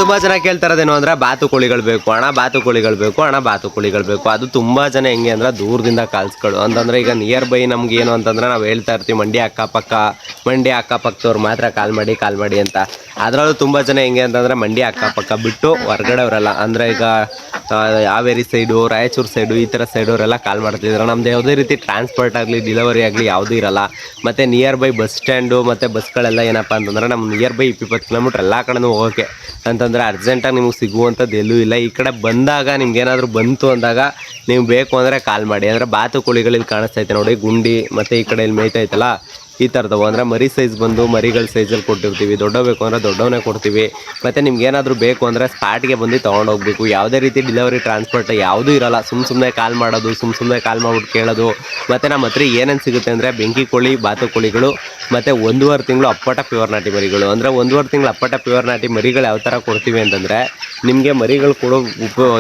ತುಂಬಾ ಜನ ಕೇಳ್ತಾರದೇನು ಅಂದ್ರೆ ಬಾತುಕೋಳಿಗಳು ಬೇಕು ಅಣ್ಣ, ಬಾತುಕೋಳಿಗಳು ಬೇಕು ಅಣ್ಣ, ಬಾತುಕೋಳಿಗಳು ಬೇಕು. ಅದು ತುಂಬಾ ಜನ ಹೆಂಗೆ ಅಂದ್ರೆ ದೂರದಿಂದ ಕಾಲ್ಸ್ಗಳು ಅಂತಂದ್ರೆ ಈಗ ನಿಯರ್ ಬೈ ನಮ್ಗೆ ಏನು ಅಂತಂದ್ರೆ ನಾವು ಹೇಳ್ತಾ ಇರ್ತೀವಿ ಮಂಡ್ಯ ಅಕ್ಕಪಕ್ಕದವ್ರು ಮಾತ್ರ ಕಾಲ್ ಮಾಡಿ ಅಂತ. ಅದರಲ್ಲೂ ತುಂಬಾ ಜನ ಹೆಂಗೆ ಅಂತಂದ್ರೆ ಮಂಡ್ಯ ಅಕ್ಕಪಕ್ಕ ಬಿಟ್ಟು ಹೊರಗಡೆ ಅವರೆಲ್ಲ ಅಂದ್ರೆ ಈಗ ಹಾವೇರಿ ಸೈಡು, ರಾಯಚೂರು ಸೈಡು, ಈ ಥರ ಸೈಡವರೆಲ್ಲ ಕಾಲ್ ಮಾಡ್ತಿದ್ರು. ನಮ್ದು ಯಾವುದೇ ರೀತಿ ಟ್ರಾನ್ಸ್ಪೋರ್ಟ್ ಆಗಲಿ ಡೆಲಿವರಿ ಆಗಲಿ ಯಾವುದೂ ಇರಲ್ಲ. ಮತ್ತು ನಿಯರ್ ಬೈ ಬಸ್ ಸ್ಟ್ಯಾಂಡು ಮತ್ತು ಬಸ್ಗಳೆಲ್ಲ ಏನಪ್ಪ ಅಂತಂದ್ರೆ ನಮ್ಮ ನಿಯರ್ ಬೈ 20 ಕಿಲೋಮೀಟ್ರ್ ಎಲ್ಲ ಕಡೆನೂ ಹೋಗೋಕ್ಕೆ ಅಂತಂದರೆ ಅರ್ಜೆಂಟಾಗಿ ನಿಮಗೆ ಸಿಗುವಂಥದ್ದು ಎಲ್ಲೂ ಇಲ್ಲ. ಈ ಕಡೆ ಬಂದಾಗ ನಿಮ್ಗೇನಾದರೂ ಬಂತು ಅಂದಾಗ ನೀವು ಬೇಕು ಅಂದರೆ ಕಾಲ್ ಮಾಡಿ. ಅಂದರೆ ಬಾತುಕೋಳಿಗಳಲ್ಲಿ ಕಾಣಿಸ್ತೈತೆ ನೋಡಿ ಗುಂಡಿ, ಮತ್ತು ಈ ಕಡೆ ಇಲ್ಲಿ ಮೇಯ್ತೈತಲ್ಲ ಈ ಥರದವು ಅಂದರೆ ಮರಿ ಸೈಜ್ ಬಂದು ಮರಿಗಳ ಸೈಜಲ್ಲಿ ಕೊಟ್ಟಿರ್ತೀವಿ. ದೊಡ್ಡವು ಬೇಕು ಅಂದರೆ ದೊಡ್ಡವನ್ನೇ ಕೊಡ್ತೀವಿ. ಮತ್ತು ನಿಮ್ಗೆ ಏನಾದರೂ ಬೇಕು ಅಂದರೆ ಸ್ಪಾಟ್ಗೆ ಬಂದು ತೊಗೊಂಡೋಗ್ಬೇಕು. ಯಾವುದೇ ರೀತಿ ಡೆಲಿವರಿ ಟ್ರಾನ್ಸ್ಪೋರ್ಟ್ ಯಾವುದೂ ಇರೋಲ್ಲ. ಸುಮ್ಮನೆ ಕಾಲ್ ಮಾಡೋದು, ಸುಮ್ಮನೆ ಕಾಲ್ ಮಾಡ್ಬಿಟ್ಟು ಕೇಳೋದು. ಮತ್ತು ನಮ್ಮ ಹತ್ರ ಏನೇನು ಸಿಗುತ್ತೆ ಅಂದರೆ ಬೆಂಕಿ ಕೋಳಿ, ಬಾತುಕೋಳಿಗಳು ಮತ್ತು 1.5 ತಿಂಗಳು ಅಪ್ಪಟ ಪ್ಯೂರ್ ನಾಟಿ ಮರಿಗಳು. ಅಂದರೆ 1.5 ತಿಂಗಳು ಅಪ್ಪಟ ಪ್ಯೂರ್ ನಾಟಿ ಮರಿಗಳು ಯಾವ ಥರ ಕೊಡ್ತೀವಿ ಅಂತಂದರೆ ನಿಮಗೆ ಮರಿಗಳು ಕೊಡೋ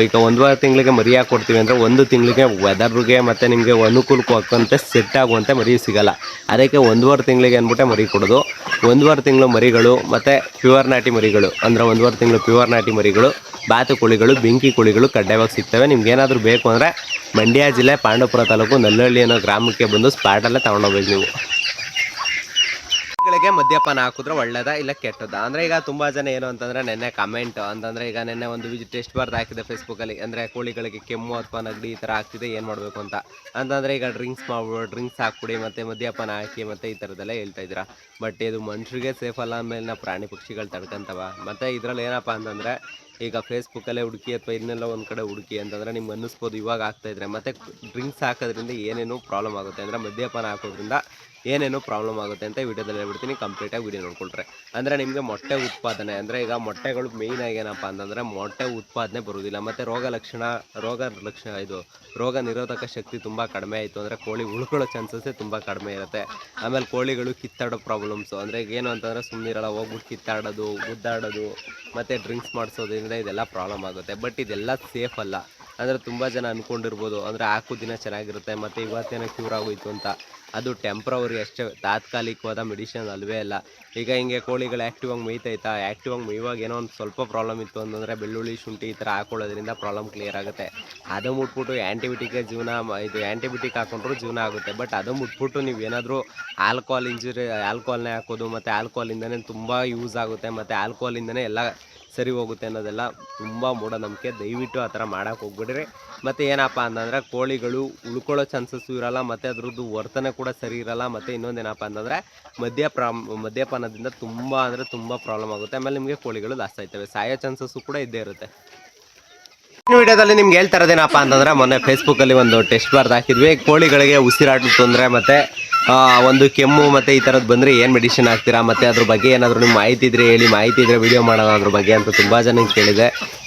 ಈಗ 1.5 ತಿಂಗಳಿಗೆ ಮರಿ ಯಾಕೆ ಕೊಡ್ತೀವಿ ಅಂದರೆ 1 ತಿಂಗಳಿಗೆ ವೆದರ್ಗೆ ಮತ್ತು ನಿಮಗೆ ಅನುಕೂಲಕ್ಕೂ ಹಾಕಂತೆ ಸೆಟ್ ಆಗುವಂತೆ ಮರಿ ಸಿಗೋಲ್ಲ. ಅದಕ್ಕೆ 1.5 ತಿಂಗಳಿಗೆ ಅಂದ್ಬಿಟ್ಟೆ ಮರಿ ಕೊಡೋದು. 1.5 ತಿಂಗಳು ಮರಿಗಳು ಮತ್ತು ಪ್ಯೂರ್ ನಾಟಿ ಮರಿಗಳು ಅಂದರೆ 1.5 ತಿಂಗಳು ಪ್ಯೂರ್ ನಾಟಿ ಮರಿಗಳು, ಬಾತುಕೋಳಿಗಳು, ಬೆಂಕಿ ಕೋಳಿಗಳು ಕಡ್ಡಾಯವಾಗಿ ಸಿಗ್ತವೆ. ನಿಮ್ಗೇನಾದರೂ ಬೇಕು ಅಂದರೆ ಮಂಡ್ಯ ಜಿಲ್ಲೆ ಪಾಂಡವಪುರ ತಾಲೂಕು ನಲ್ಲಹಳ್ಳಿ ಅನ್ನೋ ಗ್ರಾಮಕ್ಕೆ ಬಂದು ಸ್ಪಾಟಲ್ಲೇ ತೊಗೊಂಡೋಗ್ಬೇಕು ನೀವು. ಗಳಿಗೆ ಮದ್ಯಪಾನ ಹಾಕಿದ್ರೆ ಒಳ್ಳೇದಾ ಇಲ್ಲ ಕೆಟ್ಟದ ಅಂದರೆ ಈಗ ತುಂಬ ಜನ ಏನು ಅಂತಂದರೆ ನೆನ್ನೆ ಕಮೆಂಟ್ ಅಂತಂದರೆ ಈಗ ನೆನ್ನೆ ಒಂದು ಟೆಸ್ಟ್ ಬರ್ದು ಹಾಕಿದೆ ಫೇಸ್ಬುಕ್ಕಲ್ಲಿ. ಅಂದರೆ ಕೋಳಿಗಳಿಗೆ ಕೆಮ್ಮು ಅಥವಾ ನೆಗಡಿ ಈ ಥರ ಆಗ್ತಿದೆ ಏನು ಮಾಡಬೇಕು ಅಂತಂದರೆ ಈಗ ಡ್ರಿಂಕ್ಸ್ ಹಾಕ್ಬಿಡಿ ಮತ್ತು ಮದ್ಯಪಾನ ಹಾಕಿ ಮತ್ತು ಈ ಥರದ್ದೆಲ್ಲ ಹೇಳ್ತಾ ಇದ್ದೀರಾ. ಬಟ್ ಇದು ಮನುಷ್ಯರಿಗೆ ಸೇಫ್ ಅಲ್ಲ ಅಂದಮೇಲೆ ಪ್ರಾಣಿ ಪಕ್ಷಿಗಳು ತಡ್ಕೊಂತವ. ಮತ್ತು ಇದರಲ್ಲಿ ಏನಪ್ಪ ಅಂತಂದರೆ ಈಗ ಫೇಸ್ಬುಕ್ಕಲ್ಲೇ ಹುಡುಕಿ ಅಥವಾ ಇನ್ನೆಲ್ಲ ಒಂದು ಕಡೆ ಹುಡುಕಿ ಅಂತಂದರೆ ನಿಮ್ಗೆ ಅನ್ನಿಸ್ಬೋದು ಇವಾಗ ಆಗ್ತಾಯಿದ್ರೆ. ಮತ್ತು ಡ್ರಿಂಕ್ಸ್ ಹಾಕೋದ್ರಿಂದ ಏನೇನು ಪ್ರಾಬ್ಲಮ್ ಆಗುತ್ತೆ ಅಂದರೆ ಮದ್ಯಪಾನ ಹಾಕೋದ್ರಿಂದ ಏನೇನು ಪ್ರಾಬ್ಲಮ್ ಆಗುತ್ತೆ ಅಂತ ವಿಡಿಯೋದಲ್ಲಿ ಹೇಳ್ಬಿಡ್ತೀನಿ. ಕಂಪ್ಲೀಟಾಗಿ ವಿಡಿಯೋ ನೋಡ್ಕೊಳ್ರೆ ಅಂದರೆ ನಿಮಗೆ ಮೊಟ್ಟೆ ಉತ್ಪಾದನೆ ಅಂದರೆ ಈಗ ಮೊಟ್ಟೆಗಳು ಮೇಯ್ನಾಗಿ ಏನಪ್ಪ ಅಂತಂದರೆ ಮೊಟ್ಟೆ ಉತ್ಪಾದನೆ ಬರೋದಿಲ್ಲ. ಮತ್ತು ರೋಗ ನಿರೋಧಕ ಶಕ್ತಿ ತುಂಬ ಕಡಿಮೆ ಆಯಿತು ಅಂದರೆ ಕೋಳಿ ಉಳ್ಕೊಳ್ಳೋ ಚಾನ್ಸಸ್ಸೇ ತುಂಬ ಕಡಿಮೆ ಇರುತ್ತೆ. ಆಮೇಲೆ ಕೋಳಿಗಳು ಕಿತ್ತಾಡೋ ಪ್ರಾಬ್ಲಮ್ಸು ಅಂದರೆ ಈಗ ಏನು ಅಂತಂದರೆ ಸುಮ್ಮನಿರಲ್ಲ, ಹೋಗ್ಬಿಟ್ಟು ಕಿತ್ತಾಡೋದು, ಗುದ್ದಾಡೋದು ಮತ್ತು ಡ್ರಿಂಕ್ಸ್ ಮಾಡಿಸೋದ್ರಿಂದ ಇದೆಲ್ಲ ಪ್ರಾಬ್ಲಮ್ ಆಗುತ್ತೆ. ಬಟ್ ಇದೆಲ್ಲ ಸೇಫ್ ಅಲ್ಲ. ಅಂದರೆ ತುಂಬ ಜನ ಅಂದ್ಕೊಂಡಿರ್ಬೋದು ಅಂದರೆ ಹಾಕೋ ದಿನ ಚೆನ್ನಾಗಿರುತ್ತೆ ಮತ್ತು ಇವತ್ತೇನೋ ಕ್ಯೂರ್ ಆಗೋಯ್ತು ಅಂತ. ಅದು ಟೆಂಪ್ರವರಿ ಅಷ್ಟೇ, ತಾತ್ಕಾಲಿಕವಾದ ಮೆಡಿಷನ್ ಅಲ್ವೇ ಅಲ್ಲ. ಈಗ ಹಿಂಗೆ ಕೋಳಿಗಳು ಆ್ಯಕ್ಟಿವಾಗಿ ಮೇಯ್ತೈತಾ, ಆ್ಯಕ್ಟಿವಾಗಿ ಮೇಯುವಾಗ ಏನೋ ಒಂದು ಸ್ವಲ್ಪ ಪ್ರಾಬ್ಲಮ್ ಇತ್ತು ಅಂತಂದರೆ ಬೆಳ್ಳುಳ್ಳಿ ಶುಂಠಿ ಈ ಥರ ಹಾಕೊಳ್ಳೋದ್ರಿಂದ ಪ್ರಾಬ್ಲಮ್ ಕ್ಲಿಯರ್ ಆಗುತ್ತೆ. ಅದು ಮುಟ್ಬಿಟ್ಟು ಆ್ಯಂಟಿಬಯೋಟಿಕ್ ಹಾಕೊಂಡ್ರೂ ಜೀವನ ಆಗುತ್ತೆ. ಬಟ್ ಅದು ಮುಟ್ಬಿಟ್ಟು ನೀವೇನಾದರೂ ಆಲ್ಕೋಹಾಲ್ನೇ ಹಾಕೋದು ಮತ್ತು ಆಲ್ಕೋಹಾಲಿಂದನೇ ತುಂಬ ಯೂಸ್ ಆಗುತ್ತೆ ಮತ್ತು ಆಲ್ಕೋಹಾಲಿಂದನೇ ಎಲ್ಲ ಸರಿ ಹೋಗುತ್ತೆ ಅನ್ನೋದೆಲ್ಲ ತುಂಬ ಮೂಢನಂಬಿಕೆ. ದಯವಿಟ್ಟು ಆ ಥರ ಮಾಡೋಕ್ಕೆ ಹೋಗ್ಬಿಡ್ರಿ. ಮತ್ತು ಏನಪ್ಪ ಅಂತಂದರೆ ಕೋಳಿಗಳು ಉಳ್ಕೊಳ್ಳೋ ಚಾನ್ಸಸ್ಸು ಇರೋಲ್ಲ ಮತ್ತು ಅದ್ರದ್ದು ವರ್ತನೆ ಕೂಡ ಸರಿ ಇರೋಲ್ಲ. ಮತ್ತು ಇನ್ನೊಂದೇನಪ್ಪ ಅಂತಂದರೆ ಮದ್ಯಪಾನದಿಂದ ತುಂಬ ಅಂದರೆ ತುಂಬ ಪ್ರಾಬ್ಲಮ್ ಆಗುತ್ತೆ. ಆಮೇಲೆ ನಿಮಗೆ ಕೋಳಿಗಳು ಲಾಸ್ ಆಯ್ತವೆ, ಸಾಯೋ ಚಾನ್ಸಸ್ಸು ಕೂಡ ಇದ್ದೇ ಇರುತ್ತೆ. ವಿಡಿಯೋದಲ್ಲಿ ನಿಮ್ಗೆ ಹೇಳ್ತಾರದೇನಪ್ಪ ಅಂತಂದರೆ ಮೊನ್ನೆ ಫೇಸ್ಬುಕ್ಕಲ್ಲಿ ಒಂದು ಟೆಸ್ಟ್ ಬರ್ದು ಹಾಕಿದ್ವಿ. ಕೋಳಿಗಳಿಗೆ ಉಸಿರಾಟದ ತೊಂದರೆ ಮತ್ತು ಒಂದು ಕೆಮ್ಮು ಮತ್ತು ಈ ಥರದ್ದು ಬಂದರೆ ಏನು ಮೆಡಿಸಿನ್ ಹಾಕ್ತೀರಾ ಮತ್ತು ಅದ್ರ ಬಗ್ಗೆ ಏನಾದರೂ ನಿಮ್ಮ ಮಾಹಿತಿ ಇದ್ದರೆ ಹೇಳಿ, ಮಾಹಿತಿ ಇದ್ದರೆ ವೀಡಿಯೋ ಮಾಡೋಣ ಅದ್ರ ಬಗ್ಗೆ ಅಂತ ತುಂಬ ಜನ ಕೇಳಿದೆ.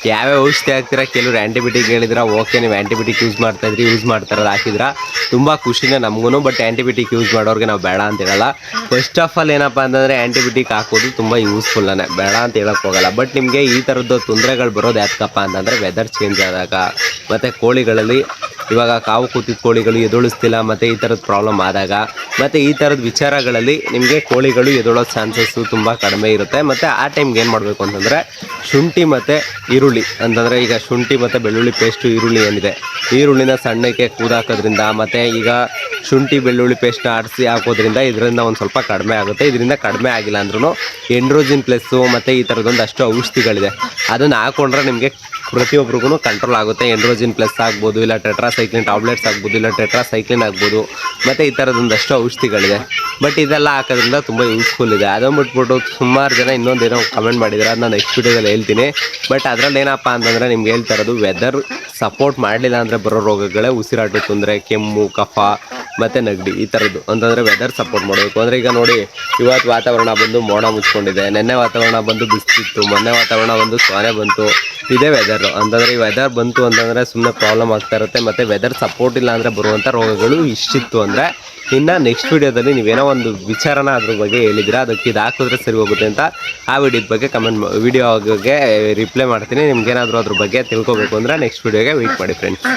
ಯಾವ್ಯಾವ ಔಷಧಿ ಹಾಕ್ತೀರಾ, ಕೆಲವರು ಆ್ಯಂಟಿಬಯೋಟಿಕ್ ಹೇಳಿದ್ರೆ ಓಕೆ ನೀವು ಆ್ಯಂಟಿಬಯೋಟಿಕ್ ಯೂಸ್ ಮಾಡ್ತಾರದು ಹಾಕಿದ್ರೆ ತುಂಬ ಖುಷಿನೇ ನಮಗೂ. ಬಟ್ ಆ್ಯಂಟಿಬಯೋಟಿಕ್ ಯೂಸ್ ಮಾಡೋರಿಗೆ ನಾವು ಬೇಡ ಅಂತ ಹೇಳಲ್ಲ. ಫಸ್ಟ್ ಆಫ್ ಆಲ್ ಏನಪ್ಪ ಅಂತಂದರೆ ಆ್ಯಂಟಿಬಯೋಟಿಕ್ ಹಾಕೋದು ತುಂಬ ಯೂಸ್ಫುಲ್ಲೇ, ಬೇಡ ಅಂತ ಹೇಳೋಕ್ಕೆ ಹೋಗಲ್ಲ. ಬಟ್ ನಿಮಗೆ ಈ ಥರದ್ದು ತೊಂದರೆಗಳು ಬರೋದು ಯಾಕಪ್ಪ ಅಂತಂದರೆ ವೆದರ್ ಚೇಂಜ್ ಆದಾಗ ಮತ್ತು ಕೋಳಿಗಳಲ್ಲಿ ಇವಾಗ ಕಾವು ಕೂತಿದ್ದ ಕೋಳಿಗಳು ಎದುಳಿಸ್ತಿಲ್ಲ ಮತ್ತು ಈ ಥರದ ಪ್ರಾಬ್ಲಮ್ ಆದಾಗ ಮತ್ತು ಈ ಥರದ ವಿಚಾರಗಳಲ್ಲಿ ನಿಮಗೆ ಕೋಳಿಗಳು ಎದುಳೋ ಚಾನ್ಸಸ್ಸು ತುಂಬ ಕಡಿಮೆ ಇರುತ್ತೆ. ಮತ್ತು ಆ ಟೈಮ್ಗೆ ಏನು ಮಾಡಬೇಕು ಅಂತಂದರೆ ಶುಂಠಿ ಮತ್ತು ಈರುಳ್ಳಿ ಅಂತಂದರೆ ಈಗ ಶುಂಠಿ ಮತ್ತು ಬೆಳ್ಳುಳ್ಳಿ ಪೇಸ್ಟು, ಈರುಳ್ಳಿ ಏನಿದೆ ಈರುಳ್ಳಿನ ಸಣ್ಣಕ್ಕೆ ಕೂದಾಕೋದ್ರಿಂದ ಮತ್ತು ಈಗ ಶುಂಠಿ ಬೆಳ್ಳುಳ್ಳಿ ಪೇಸ್ಟ್ನ ಆಡಿಸಿ ಹಾಕೋದ್ರಿಂದ ಇದರಿಂದ ಒಂದು ಸ್ವಲ್ಪ ಕಡಿಮೆ ಆಗುತ್ತೆ. ಇದರಿಂದ ಕಡಿಮೆ ಆಗಿಲ್ಲ ಅಂದ್ರೂ ಎಂಡ್ರೋಜಿನ್ ಪ್ಲಸ್ಸು ಮತ್ತು ಈ ಥರದೊಂದು ಅಷ್ಟು ಔಷಧಿಗಳಿದೆ, ಅದನ್ನು ಹಾಕ್ಕೊಂಡ್ರೆ ನಿಮಗೆ ಪ್ರತಿಯೊಬ್ಬರಿಗೂ ಕಂಟ್ರೋಲ್ ಆಗುತ್ತೆ. ಎಂಡ್ರೋಜಿನ್ ಪ್ಲಸ್ ಆಗ್ಬೋದು, ಇಲ್ಲ ಟೆಟ್ರಾಸೈಕ್ಲಿನ್ ಟ್ಯಾಬ್ಲೆಟ್ಸ್ ಆಗ್ಬೋದು, ಇಲ್ಲ ಟೆಟ್ರಾಸೈಕ್ಲಿನ್ ಆಗ್ಬೋದು ಮತ್ತು ಈ ಥರದೊಂದಷ್ಟು ಔಷಧಿಗಳಿದೆ. ಬಟ್ ಇದೆಲ್ಲ ಹಾಕೋದ್ರಿಂದ ತುಂಬ ಯೂಸ್ಫುಲ್ ಇದೆ. ಅದನ್ನು ಬಿಟ್ಬಿಟ್ಟು ಸುಮಾರು ಜನ ಇನ್ನೊಂದೇನೋ ಕಮೆಂಟ್ ಮಾಡಿದ್ದಾರೆ, ಅದು ನಾನು ನೆಕ್ಸ್ಟ್ ವೀಡಿಯೋದಲ್ಲಿ ಹೇಳ್ತೀನಿ. ಬಟ್ ಅದರಲ್ಲಿ ಏನಪ್ಪ ಅಂತಂದರೆ ನಿಮ್ಗೆ ಹೇಳ್ತಾ ಇರೋದು ವೆದರ್ ಸಪೋರ್ಟ್ ಮಾಡಲಿಲ್ಲ ಅಂದರೆ ಬರೋ ರೋಗಗಳೇ ಉಸಿರಾಟದ ತೊಂದರೆ, ಕೆಮ್ಮು, ಕಫ ಮತ್ತು ನೆಗಡಿ ಈ ಥರದ್ದು. ಅಂತಂದರೆ ವೆದರ್ ಸಪೋರ್ಟ್ ಮಾಡಬೇಕು. ಅಂದರೆ ಈಗ ನೋಡಿ ಇವತ್ತು ವಾತಾವರಣ ಬಂದು ಮೋಡ ಮುಚ್ಕೊಂಡಿದೆ, ನೆನ್ನೆ ವಾತಾವರಣ ಬಂದು ಬಿಸಿಲಿತ್ತು, ಮೊನ್ನೆ ವಾತಾವರಣ ಬಂದು ಸೊನೆ ಬಂತು. ಇದೇ ವೆದರು ಅಂತಂದರೆ ಈ ವೆದರ್ ಬಂತು ಅಂತಂದರೆ ಸುಮ್ಮನೆ ಪ್ರಾಬ್ಲಮ್ ಆಗ್ತಾ ಇರುತ್ತೆ. ಮತ್ತು ವೆದರ್ ಸಪೋರ್ಟ್ ಇಲ್ಲ ಅಂದರೆ ಬರುವಂಥ ರೋಗಗಳು ಇಷ್ಟಿತ್ತು ಅಂದರೆ ಇನ್ನು ನೆಕ್ಸ್ಟ್ ವೀಡಿಯೋದಲ್ಲಿ ನೀವೇನೋ ಒಂದು ವಿಚಾರನ ಅದ್ರ ಬಗ್ಗೆ ಹೇಳಿದ್ರೆ ಅದಕ್ಕೆ ಇದು ಹಾಕಿದ್ರೆ ಸರಿ ಹೋಗುತ್ತೆ ಅಂತ ಆ ವಿಡಿಯೋದ ಬಗ್ಗೆ ವಿಡಿಯೋಗೆ ರಿಪ್ಲೈ ಮಾಡ್ತೀನಿ. ನಿಮ್ಗೇನಾದರೂ ಅದ್ರ ಬಗ್ಗೆ ತಿಳ್ಕೊಬೇಕು ಅಂದರೆ ನೆಕ್ಸ್ಟ್ ವೀಡಿಯೋಗೆ ವೆಯ್ಟ್ ಮಾಡಿ ಫ್ರೆಂಡ್ಸ್.